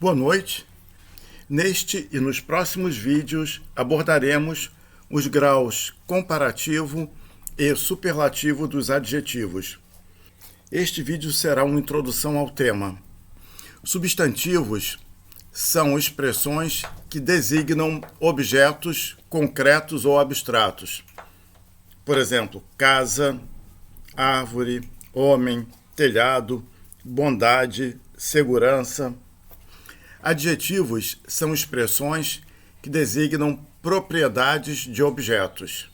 Boa noite. Neste e nos próximos vídeos abordaremos os graus comparativo e superlativo dos adjetivos. Este vídeo será uma introdução ao tema. Substantivos são expressões que designam objetos concretos ou abstratos. Por exemplo, casa, árvore, homem, telhado, bondade, segurança. Adjetivos são expressões que designam propriedades de objetos.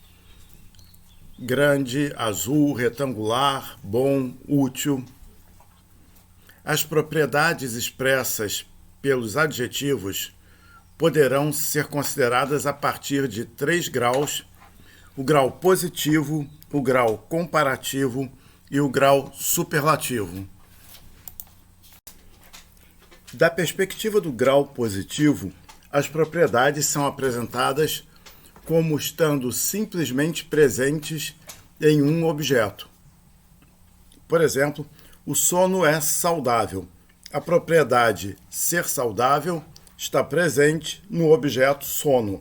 Grande, azul, retangular, bom, útil. As propriedades expressas pelos adjetivos poderão ser consideradas a partir de 3 graus: o grau positivo, o grau comparativo e o grau superlativo. Da perspectiva do grau positivo, as propriedades são apresentadas como estando simplesmente presentes em um objeto. Por exemplo, o sono é saudável. A propriedade ser saudável está presente no objeto sono.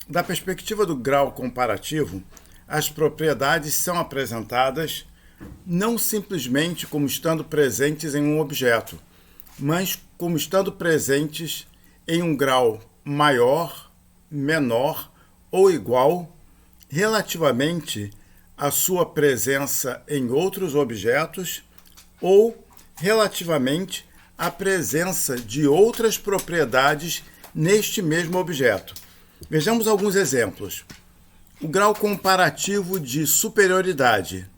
Da perspectiva do grau comparativo, as propriedades são apresentadas não simplesmente como estando presentes em um objeto, mas como estando presentes em um grau maior, menor ou igual relativamente à sua presença em outros objetos ou relativamente à presença de outras propriedades neste mesmo objeto. Vejamos alguns exemplos. O grau comparativo de superioridade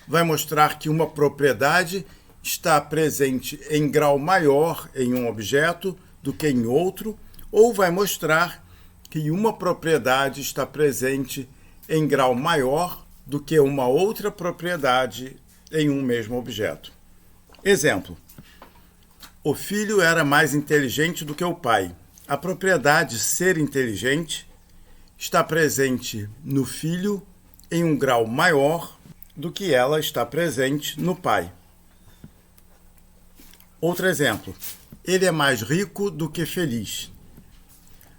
vai mostrar que uma propriedade está presente em grau maior em um objeto do que em outro, ou vai mostrar que uma propriedade está presente em grau maior do que uma outra propriedade em um mesmo objeto. Exemplo: o filho era mais inteligente do que o pai. A propriedade ser inteligente está presente no filho em um grau maior do que ela está presente no pai. Outro exemplo: ele é mais rico do que feliz.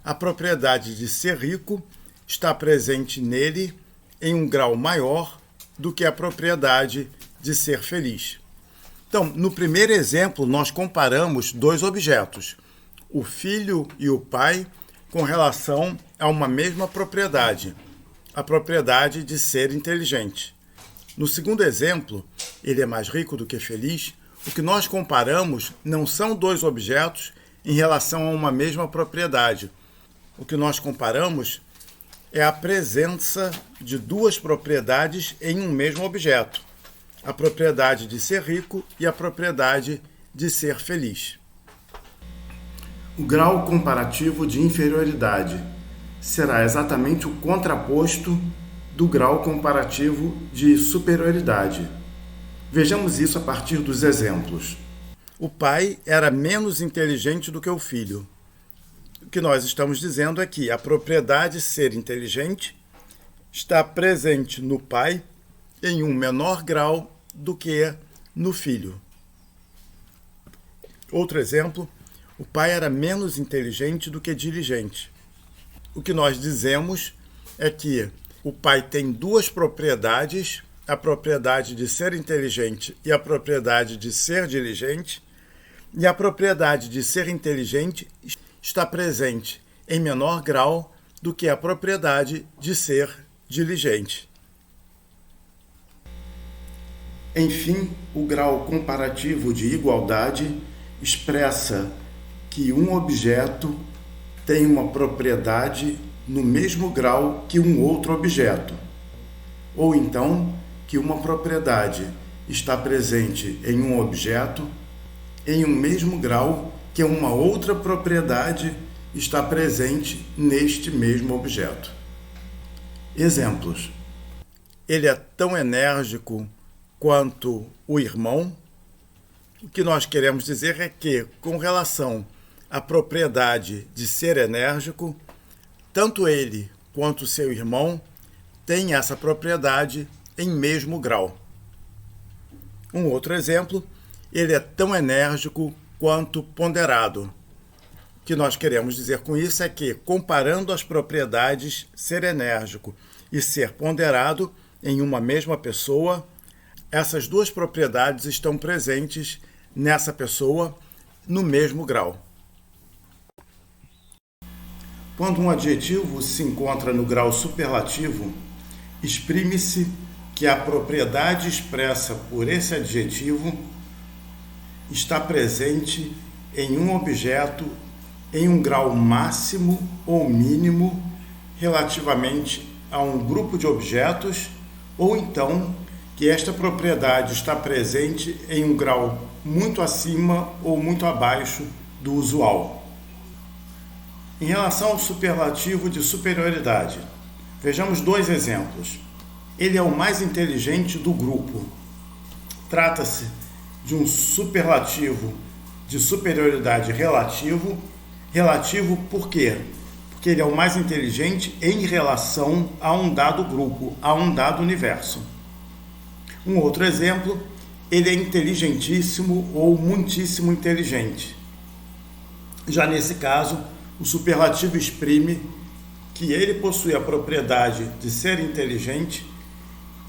A propriedade de ser rico está presente nele em um grau maior do que a propriedade de ser feliz. Então, no primeiro exemplo, nós comparamos 2 objetos, o filho e o pai, com relação a uma mesma propriedade, a propriedade de ser inteligente. No segundo exemplo, ele é mais rico do que feliz. O que nós comparamos não são 2 objetos em relação a uma mesma propriedade. O que nós comparamos é a presença de 2 propriedades em um mesmo objeto: a propriedade de ser rico e a propriedade de ser feliz. O grau comparativo de inferioridade será exatamente o contraposto do grau comparativo de superioridade. Vejamos isso a partir dos exemplos. O pai era menos inteligente do que o filho. O que nós estamos dizendo é que a propriedade ser inteligente está presente no pai em um menor grau do que no filho. Outro exemplo: o pai era menos inteligente do que diligente. O que nós dizemos é que o pai tem 2 propriedades, a propriedade de ser inteligente e a propriedade de ser diligente, e a propriedade de ser inteligente está presente em menor grau do que a propriedade de ser diligente. Enfim, o grau comparativo de igualdade expressa que um objeto tem uma propriedade no mesmo grau que um outro objeto, ou então que uma propriedade está presente em um objeto em um mesmo grau que uma outra propriedade está presente neste mesmo objeto. Exemplos: ele é tão enérgico quanto o irmão. O que nós queremos dizer é que, com relação à propriedade de ser enérgico, tanto ele quanto seu irmão têm essa propriedade em mesmo grau. Um outro exemplo: ele é tão enérgico quanto ponderado. O que nós queremos dizer com isso é que, comparando as propriedades ser enérgico e ser ponderado em uma mesma pessoa, essas duas propriedades estão presentes nessa pessoa no mesmo grau. Quando um adjetivo se encontra no grau superlativo, exprime-se que a propriedade expressa por esse adjetivo está presente em um objeto em um grau máximo ou mínimo relativamente a um grupo de objetos, ou então que esta propriedade está presente em um grau muito acima ou muito abaixo do usual. Em relação ao superlativo de superioridade, vejamos dois exemplos. Ele é o mais inteligente do grupo. Trata-se de um superlativo de superioridade relativo. Relativo por quê? Porque ele é o mais inteligente em relação a um dado grupo, a um dado universo. Um outro exemplo, ele é inteligentíssimo ou muitíssimo inteligente. Já nesse caso, o superlativo exprime que ele possui a propriedade de ser inteligente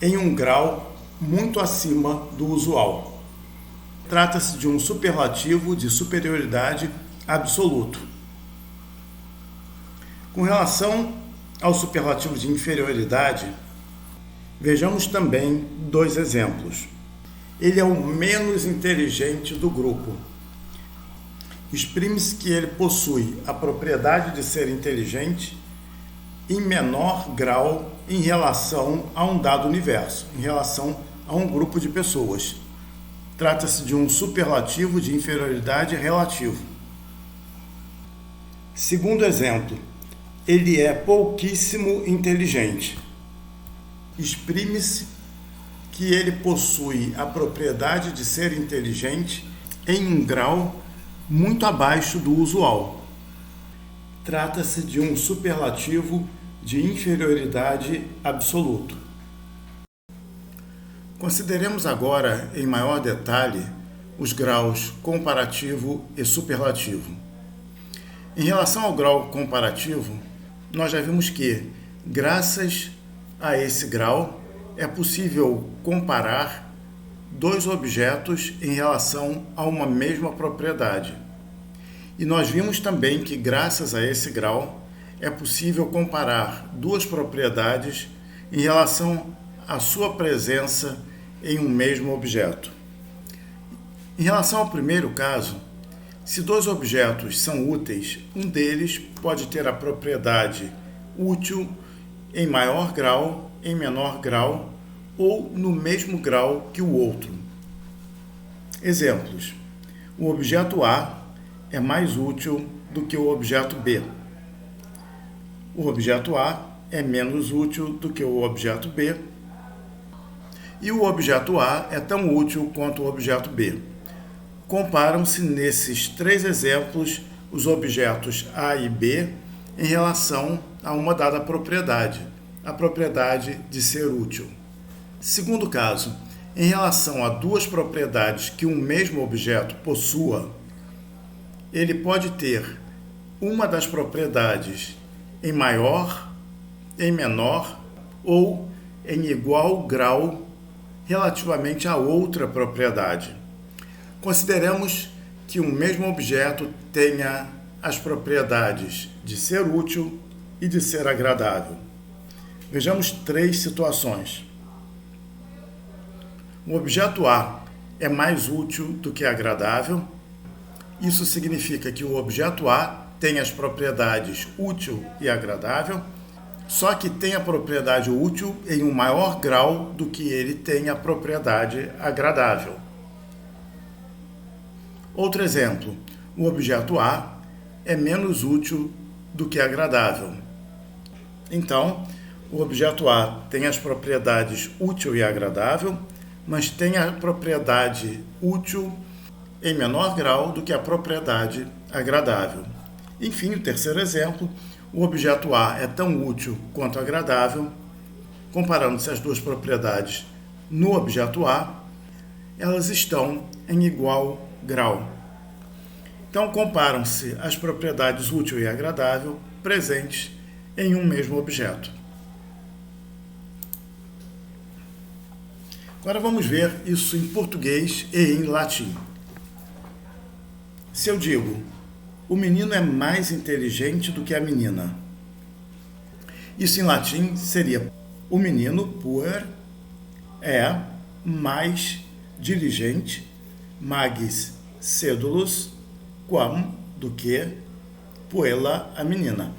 em um grau muito acima do usual. Trata-se de um superlativo de superioridade absoluto. Com relação ao superlativo de inferioridade, vejamos também dois exemplos. Ele é o menos inteligente do grupo. Exprime-se que ele possui a propriedade de ser inteligente em menor grau em relação a um dado universo, em relação a um grupo de pessoas. Trata-se de um superlativo de inferioridade relativo. Segundo exemplo, ele é pouquíssimo inteligente. Exprime-se que ele possui a propriedade de ser inteligente em um grau muito abaixo do usual. Trata-se de um superlativo de inferioridade absoluto. Consideremos agora, em maior detalhe, os graus comparativo e superlativo. Em relação ao grau comparativo, nós já vimos que, graças a esse grau, é possível comparar dois objetos em relação a uma mesma propriedade. E nós vimos também que, graças a esse grau, é possível comparar duas propriedades em relação à sua presença em um mesmo objeto. Em relação ao primeiro caso, se dois objetos são úteis, um deles pode ter a propriedade útil em maior grau, em menor grau ou no mesmo grau que o outro. Exemplos: o objeto A é mais útil do que o objeto B. O objeto A é menos útil do que o objeto B. E o objeto A é tão útil quanto o objeto B. Comparam-se nesses três exemplos os objetos A e B em relação a uma dada propriedade, a propriedade de ser útil. Segundo caso, em relação a duas propriedades que um mesmo objeto possua, ele pode ter uma das propriedades em maior, em menor ou em igual grau relativamente a outra propriedade. Consideremos que um mesmo objeto tenha as propriedades de ser útil e de ser agradável. Vejamos três situações. O objeto A é mais útil do que agradável. Isso significa que o objeto A tem as propriedades útil e agradável, só que tem a propriedade útil em um maior grau do que ele tem a propriedade agradável. Outro exemplo, o objeto A é menos útil do que agradável. Então, o objeto A tem as propriedades útil e agradável, mas tem a propriedade útil em menor grau do que a propriedade agradável. Enfim, o terceiro exemplo, o objeto A é tão útil quanto agradável. Comparando-se as duas propriedades no objeto A, elas estão em igual grau. Então, comparam-se as propriedades útil e agradável presentes em um mesmo objeto. Agora vamos ver isso em português e em latim. Se eu digo, o menino é mais inteligente do que a menina, isso em latim seria, o menino, puer, é mais diligente, magis sedulus, quam, do que, puella, a menina.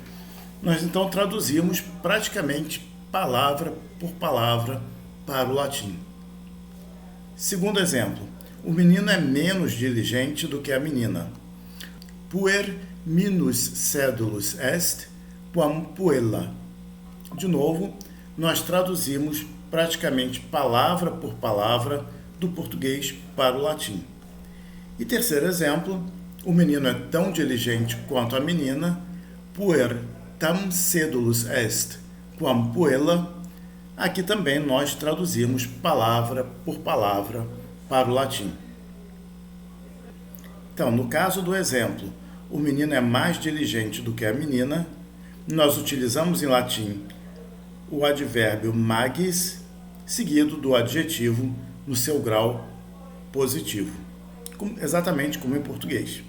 Nós então traduzimos praticamente palavra por palavra para o latim. Segundo exemplo, o menino é menos diligente do que a menina. Puer minus sedulus est, quam puella. De novo, nós traduzimos praticamente palavra por palavra do português para o latim. E terceiro exemplo, o menino é tão diligente quanto a menina, puer tam sedulus est, quam puella. Aqui também nós traduzimos palavra por palavra para o latim. Então, no caso do exemplo, o menino é mais diligente do que a menina, nós utilizamos em latim o advérbio magis, seguido do adjetivo no seu grau positivo, exatamente como em português.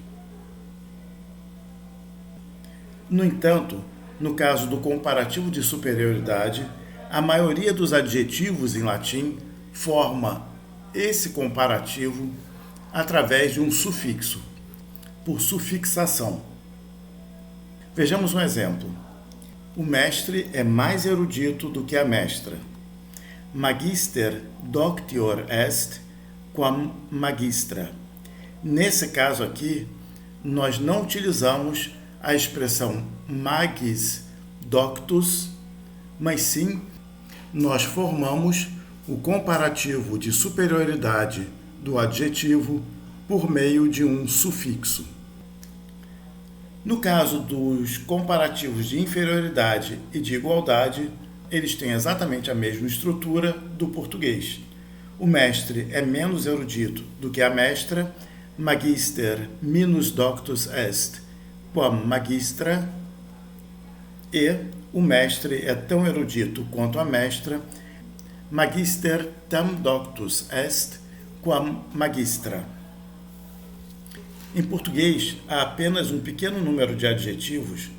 No entanto, no caso do comparativo de superioridade, a maioria dos adjetivos em latim forma esse comparativo através de um sufixo, por sufixação. Vejamos um exemplo. O mestre é mais erudito do que a mestra. Magister doctior est quam magistra. Nesse caso aqui, nós não utilizamos a expressão magis doctus, mas sim nós formamos o comparativo de superioridade do adjetivo por meio de um sufixo. No caso dos comparativos de inferioridade e de igualdade, eles têm exatamente a mesma estrutura do português. O mestre é menos erudito do que a mestra, magister minus doctus est, quam magistra, e o mestre é tão erudito quanto a mestra, magister tam doctus est, quam magistra. Em português, há apenas um pequeno número de adjetivos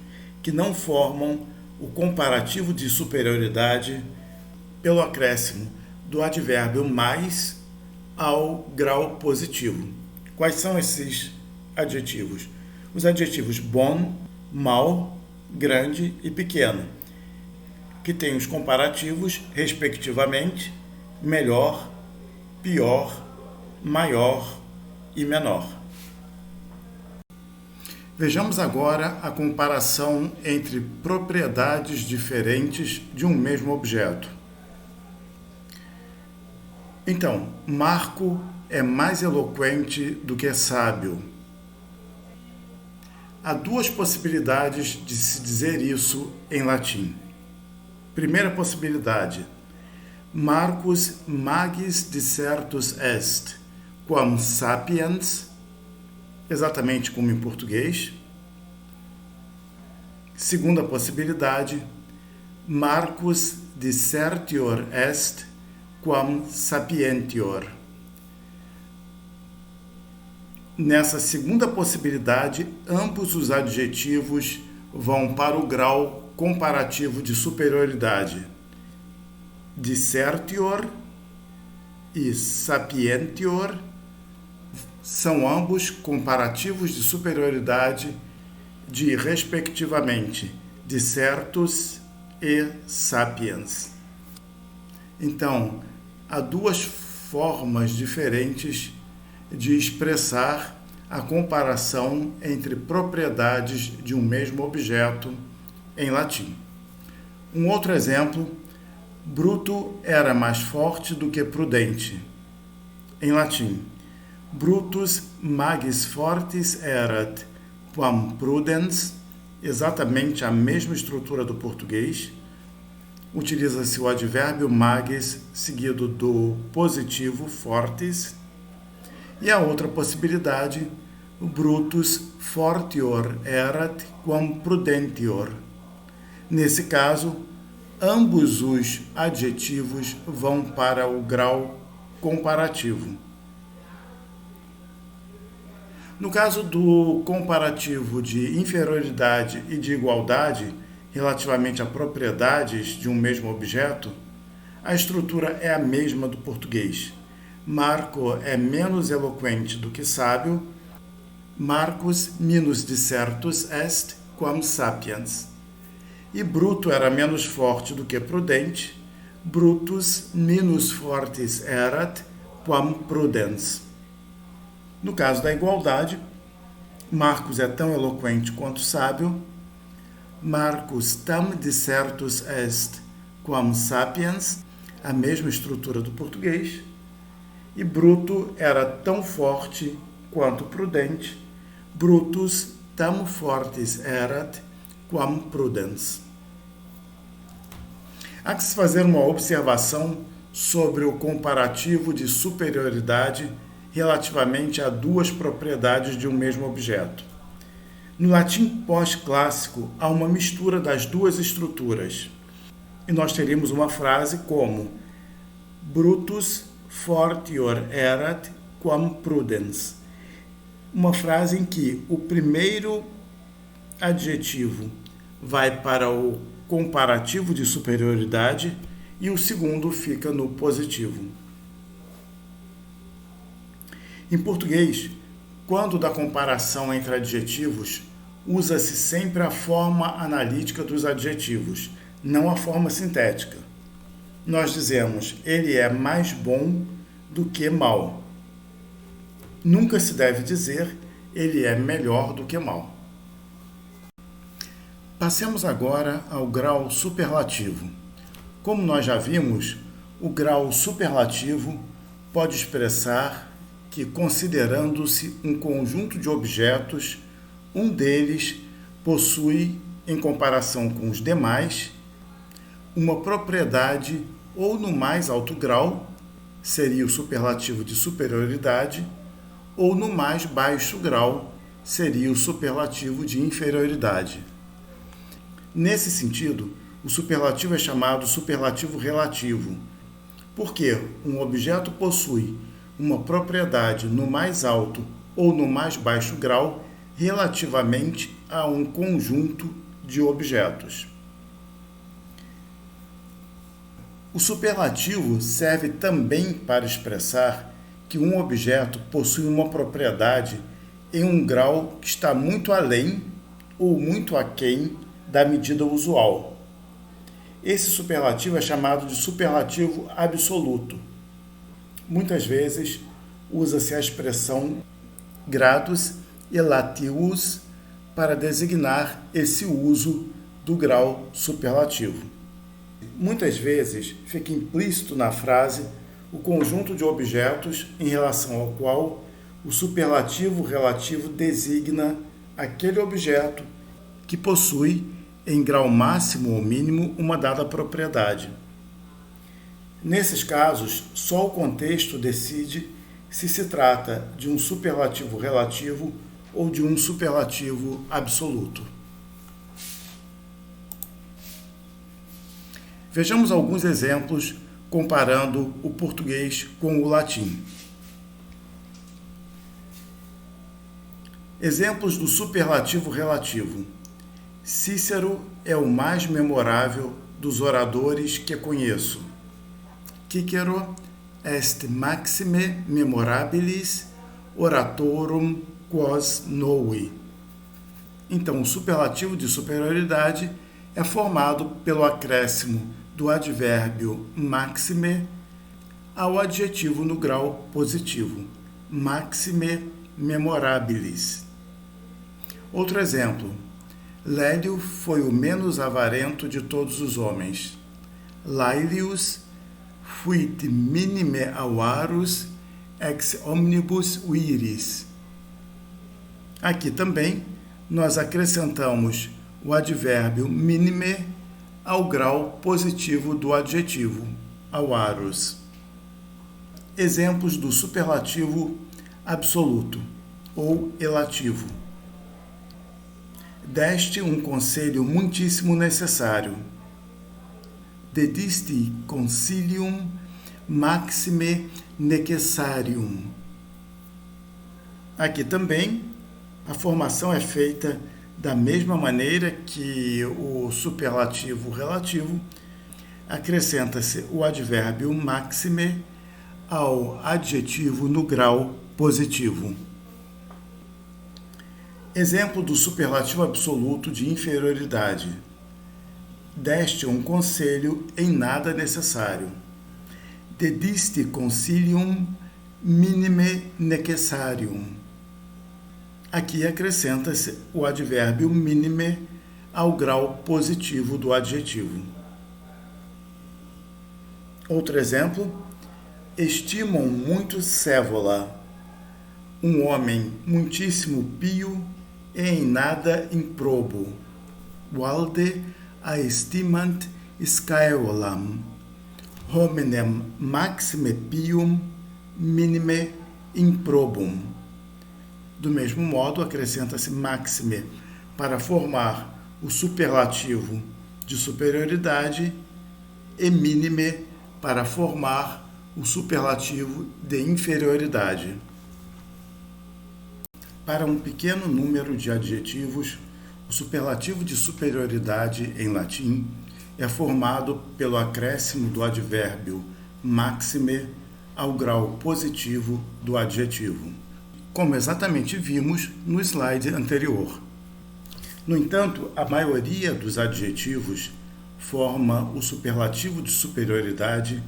que não formam o comparativo de superioridade pelo acréscimo do advérbio mais ao grau positivo. Quais são esses adjetivos? Os adjetivos bom, mau, grande e pequeno, que têm os comparativos, respectivamente, melhor, pior, maior e menor. Vejamos agora a comparação entre propriedades diferentes de um mesmo objeto. Então, Marco é mais eloquente do que sábio. Há duas possibilidades de se dizer isso em latim. Primeira possibilidade: Marcus magis discertus est, quam sapiens, exatamente como em português. Segunda possibilidade: Marcus discertior est, quam sapientior. Nessa segunda possibilidade, ambos os adjetivos vão para o grau comparativo de superioridade. Discertior e sapientior são ambos comparativos de superioridade de, respectivamente, discertus e sapiens. Então, há duas formas diferentes de expressar a comparação entre propriedades de um mesmo objeto em latim. Um outro exemplo: Bruto era mais forte do que prudente. Em latim, Brutus magis fortis erat quam prudens, exatamente a mesma estrutura do português. Utiliza-se o advérbio magis seguido do positivo fortis. E a outra possibilidade, Brutus fortior erat quam prudentior. Nesse caso, ambos os adjetivos vão para o grau comparativo. No caso do comparativo de inferioridade e de igualdade, relativamente a propriedades de um mesmo objeto, a estrutura é a mesma do português. Marco é menos eloquente do que sábio. Marcus minus discertus est quam sapiens. E Bruto era menos forte do que prudente. Brutus minus fortis erat quam prudens. No caso da igualdade, Marcos é tão eloquente quanto sábio. Marcus tam discertus est quam sapiens, a mesma estrutura do português. E Bruto era tão forte quanto prudente. Brutus tam fortis erat quam prudens. Há que se fazer uma observação sobre o comparativo de superioridade relativamente a duas propriedades de um mesmo objeto. No latim pós-clássico, há uma mistura das duas estruturas. E nós teríamos uma frase como Brutus fortior erat quam prudens. Uma frase em que o primeiro adjetivo vai para o comparativo de superioridade e o segundo fica no positivo. Em português, quando da comparação entre adjetivos, usa-se sempre a forma analítica dos adjetivos, não a forma sintética. Nós dizemos, ele é mais bom do que mau. Nunca se deve dizer, ele é melhor do que mau. Passemos agora ao grau superlativo. Como nós já vimos, o grau superlativo pode expressar que, considerando-se um conjunto de objetos, um deles possui, em comparação com os demais, uma propriedade ou no mais alto grau, seria o superlativo de superioridade, ou no mais baixo grau, seria o superlativo de inferioridade. Nesse sentido, o superlativo é chamado superlativo relativo, porque um objeto possui uma propriedade no mais alto ou no mais baixo grau relativamente a um conjunto de objetos. O superlativo serve também para expressar que um objeto possui uma propriedade em um grau que está muito além ou muito aquém da medida usual. Esse superlativo é chamado de superlativo absoluto. Muitas vezes usa-se a expressão gradus elativus para designar esse uso do grau superlativo. Muitas vezes fica implícito na frase o conjunto de objetos em relação ao qual o superlativo relativo designa aquele objeto que possui, em grau máximo ou mínimo, uma dada propriedade. Nesses casos, só o contexto decide se se trata de um superlativo relativo ou de um superlativo absoluto. Vejamos alguns exemplos comparando o português com o latim. Exemplos do superlativo relativo. Cícero é o mais memorável dos oradores que conheço. Cicero est maxime memorabilis oratorum quos novi. Então, o superlativo de superioridade é formado pelo acréscimo do advérbio maxime ao adjetivo no grau positivo, maxime memorabilis. Outro exemplo. Lélio foi o menos avarento de todos os homens. Laelius fuit minime avarus ex omnibus viris. Aqui também nós acrescentamos o advérbio minime ao grau positivo do adjetivo, avarus. Exemplos do superlativo absoluto. ou elativo. Deste um conselho muitíssimo necessário. Dedisti consilium maxime necessarium. Aqui também a formação é feita da mesma maneira que o superlativo relativo, acrescenta-se o advérbio maxime ao adjetivo no grau positivo. Exemplo do superlativo absoluto de inferioridade. Deste um conselho em nada necessário. Dedisti consilium minime necessarium. Aqui acrescenta-se o advérbio minime ao grau positivo do adjetivo. Outro exemplo. Estimam muito Scevola, um homem muitíssimo pio e em nada improbo. Valde aestimant Scaevolam, hominem maxime pium minime improbum. Do mesmo modo, acrescenta-se maxime para formar o superlativo de superioridade e minime para formar o superlativo de inferioridade. Para um pequeno número de adjetivos, o superlativo de superioridade em latim é formado pelo acréscimo do advérbio maxime ao grau positivo do adjetivo, como exatamente vimos no slide anterior. No entanto, a maioria dos adjetivos forma o superlativo de superioridade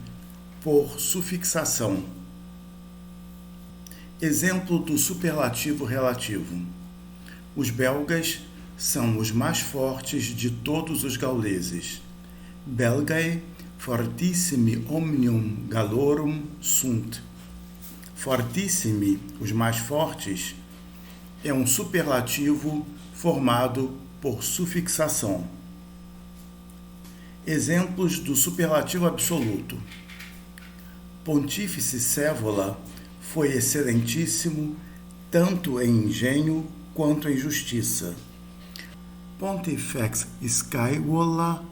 por sufixação. Exemplo do superlativo relativo. Os belgas são os mais fortes de todos os gauleses. Belgae fortissimi omnium gallorum sunt. Fortissimi, os mais fortes, é um superlativo formado por sufixação. Exemplos do superlativo absoluto. Pontífice Scevola foi excelentíssimo tanto em engenho quanto em justiça. Pontifex Scaevola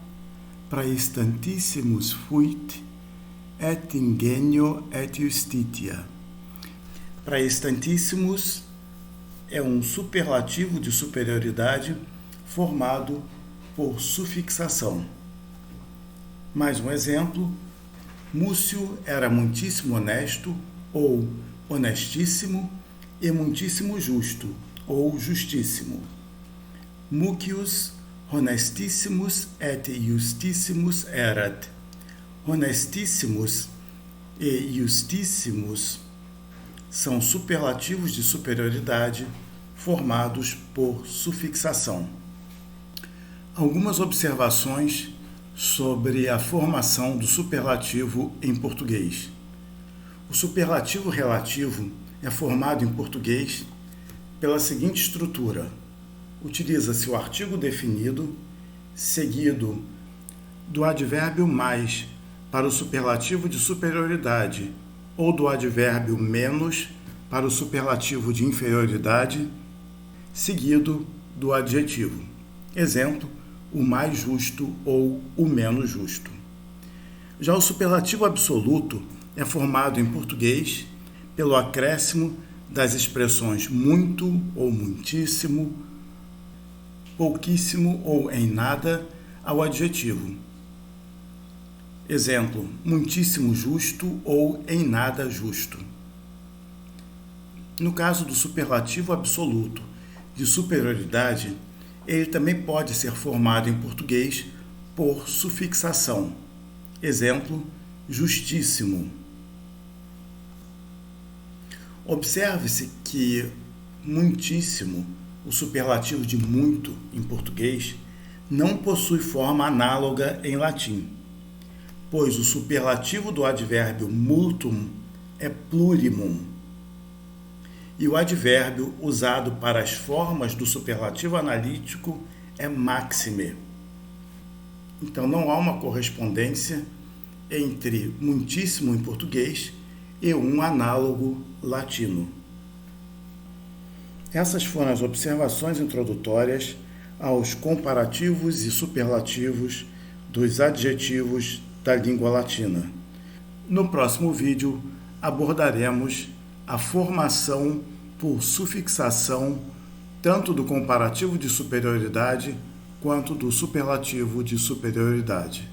praestantissimus fuit et ingenio et justitia. Praestantissimus é um superlativo de superioridade formado por sufixação. Mais um exemplo. Múcio era muitíssimo honesto, ou honestíssimo, e muitíssimo justo, ou justíssimo. Mucius honestissimus et justissimus erat. Honestíssimos e justíssimos são superlativos de superioridade formados por sufixação. Algumas observações sobre a formação do superlativo em português. O superlativo relativo é formado em português pela seguinte estrutura. Utiliza-se o artigo definido, seguido do advérbio mais para o superlativo de superioridade ou do advérbio menos para o superlativo de inferioridade, seguido do adjetivo. Exemplo, o mais justo ou o menos justo. Já o superlativo absoluto é formado em português pelo acréscimo das expressões muito ou muitíssimo, pouquíssimo ou em nada ao adjetivo. Exemplo, muitíssimo justo ou em nada justo. No caso do superlativo absoluto de superioridade, ele também pode ser formado em português por sufixação. Exemplo, justíssimo. Observe-se que muitíssimo, o superlativo de muito em português, não possui forma análoga em latim, pois o superlativo do advérbio multum é plurimum, e o advérbio usado para as formas do superlativo analítico é maxime. Então, não há uma correspondência entre muitíssimo em português e um análogo latino. Essas foram as observações introdutórias aos comparativos e superlativos dos adjetivos da língua latina. No próximo vídeo, abordaremos a formação por sufixação tanto do comparativo de superioridade quanto do superlativo de superioridade.